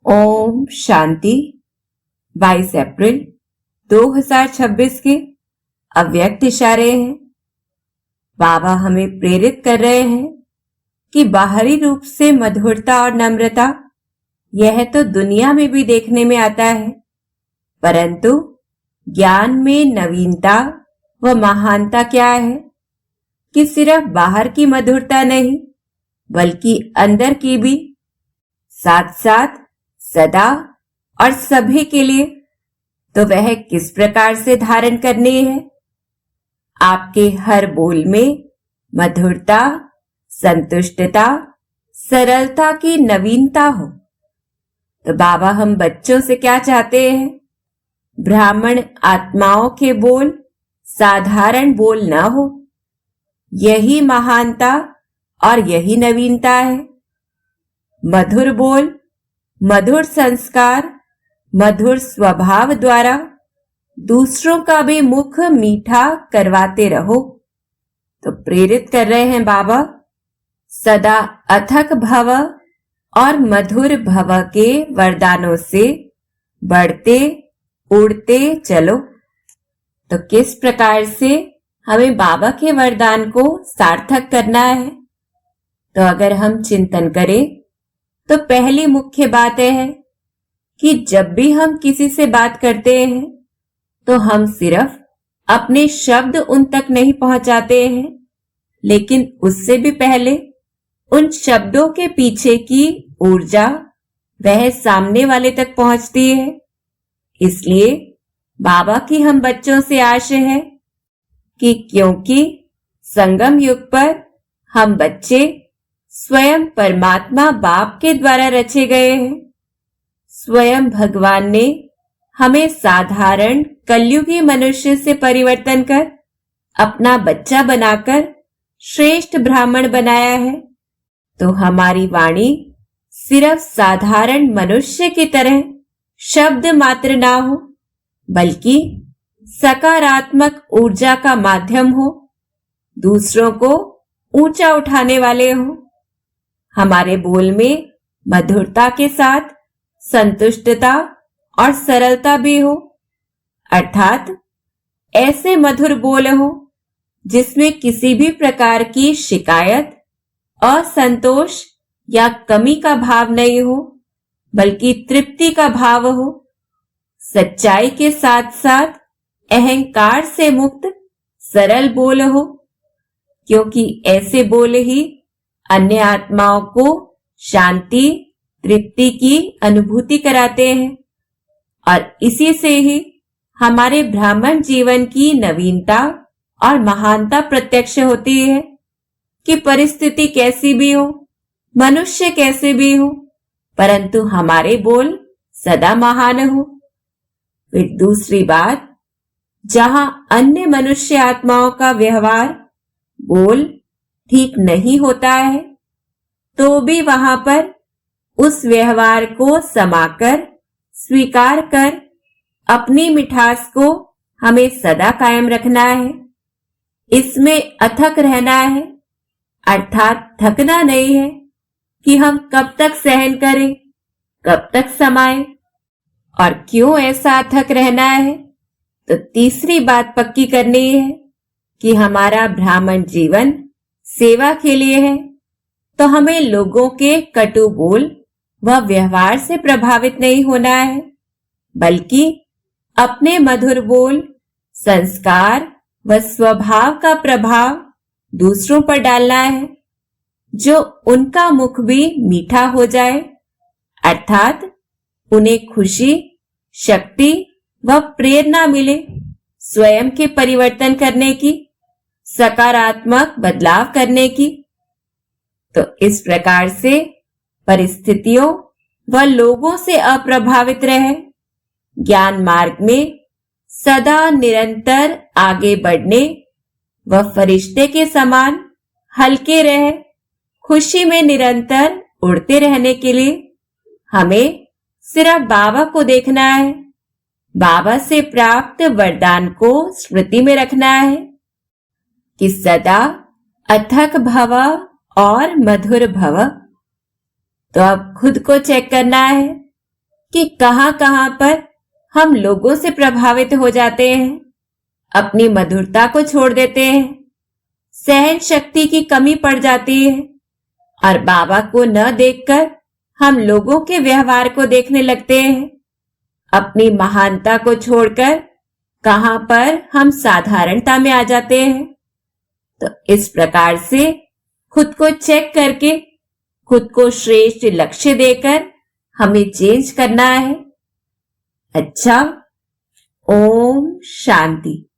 ओम शांति। 22 अप्रैल 2026 के अव्यक्त इशारे हैं। बाबा हमें प्रेरित कर रहे हैं कि बाहरी रूप से मधुरता और नम्रता यह तो दुनिया में भी देखने में आता है, परंतु ज्ञान में नवीनता व महानता क्या है कि सिर्फ बाहर की मधुरता नहीं बल्कि अंदर की भी, साथ साथ सदा और सभी के लिए। तो वह किस प्रकार से धारण करनी है? आपके हर बोल में मधुरता, संतुष्टता, सरलता की नवीनता हो। तो बाबा हम बच्चों से क्या चाहते हैं? ब्राह्मण आत्माओं के बोल साधारण बोल न हो। यही महानता और यही नवीनता है। मधुर बोल, मधुर संस्कार, मधुर स्वभाव द्वारा दूसरों का भी मुख मीठा करवाते रहो। तो प्रेरित कर रहे हैं बाबा, सदा अथक भव और मधुर भव के वरदानों से बढ़ते उड़ते चलो। तो किस प्रकार से हमें बाबा के वरदान को सार्थक करना है? तो अगर हम चिंतन करें तो पहली मुख्य बात यह है कि जब भी हम किसी से बात करते हैं तो हम सिर्फ अपने शब्द उन तक नहीं पहुंचाते हैं, लेकिन उससे भी पहले उन शब्दों के पीछे की ऊर्जा वह सामने वाले तक पहुंचती है। इसलिए बाबा की हम बच्चों से आशा है कि क्योंकि संगम युग पर हम बच्चे स्वयं परमात्मा बाप के द्वारा रचे गए हैं। स्वयं भगवान ने हमें साधारण कलयुगी मनुष्य से परिवर्तन कर अपना बच्चा बनाकर श्रेष्ठ ब्राह्मण बनाया है। तो हमारी वाणी सिर्फ साधारण मनुष्य की तरह शब्द मात्र ना हो, बल्कि सकारात्मक ऊर्जा का माध्यम हो, दूसरों को ऊंचा उठाने वाले हो। हमारे बोल में मधुरता के साथ संतुष्टता और सरलता भी हो, अर्थात ऐसे मधुर बोल हो जिसमें किसी भी प्रकार की शिकायत, असंतोष या कमी का भाव नहीं हो, बल्कि तृप्ति का भाव हो। सच्चाई के साथ साथ अहंकार से मुक्त सरल बोल हो, क्योंकि ऐसे बोल ही अन्य आत्माओं को शांति, तृप्ति की अनुभूति कराते हैं। और इसी से ही हमारे ब्राह्मण जीवन की नवीनता और महानता प्रत्यक्ष होती है कि परिस्थिति कैसी भी हो, मनुष्य कैसे भी हो, परंतु हमारे बोल सदा महान हो। फिर दूसरी बात, जहां अन्य मनुष्य आत्माओं का व्यवहार, बोल ठीक नहीं होता है, तो भी वहां पर उस व्यवहार को समाकर स्वीकार कर अपनी मिठास को हमें सदा कायम रखना है। इसमें अथक रहना है, अर्थात थकना नहीं है कि हम कब तक सहन करें, कब तक समाएं। और क्यों ऐसा अथक रहना है? तो तीसरी बात पक्की करनी है कि हमारा ब्राह्मण जीवन सेवा के लिए है। तो हमें लोगों के कटु बोल व व्यवहार से प्रभावित नहीं होना है, बल्कि अपने मधुर बोल, संस्कार व स्वभाव का प्रभाव दूसरों पर डालना है, जो उनका मुख भी मीठा हो जाए, अर्थात उन्हें खुशी, शक्ति व प्रेरणा मिले स्वयं के परिवर्तन करने की, सकारात्मक बदलाव करने की। तो इस प्रकार से परिस्थितियों व लोगों से अप्रभावित रहे, ज्ञान मार्ग में सदा निरंतर आगे बढ़ने व फरिश्ते के समान हल्के रहे, खुशी में निरंतर उड़ते रहने के लिए हमें सिर्फ बाबा को देखना है, बाबा से प्राप्त वरदान को स्मृति में रखना है कि सदा अथक भव और मधुर भव। तो अब खुद को चेक करना है कि कहां पर हम लोगों से प्रभावित हो जाते हैं, अपनी मधुरता को छोड़ देते हैं, सहन शक्ति की कमी पड़ जाती है और बाबा को न देखकर हम लोगों के व्यवहार को देखने लगते हैं। अपनी महानता को छोड़कर कहां पर हम साधारणता में आ जाते हैं। तो इस प्रकार से खुद को चेक करके खुद को श्रेष्ठ लक्ष्य देकर हमें चेंज करना है। अच्छा, ओम शांति।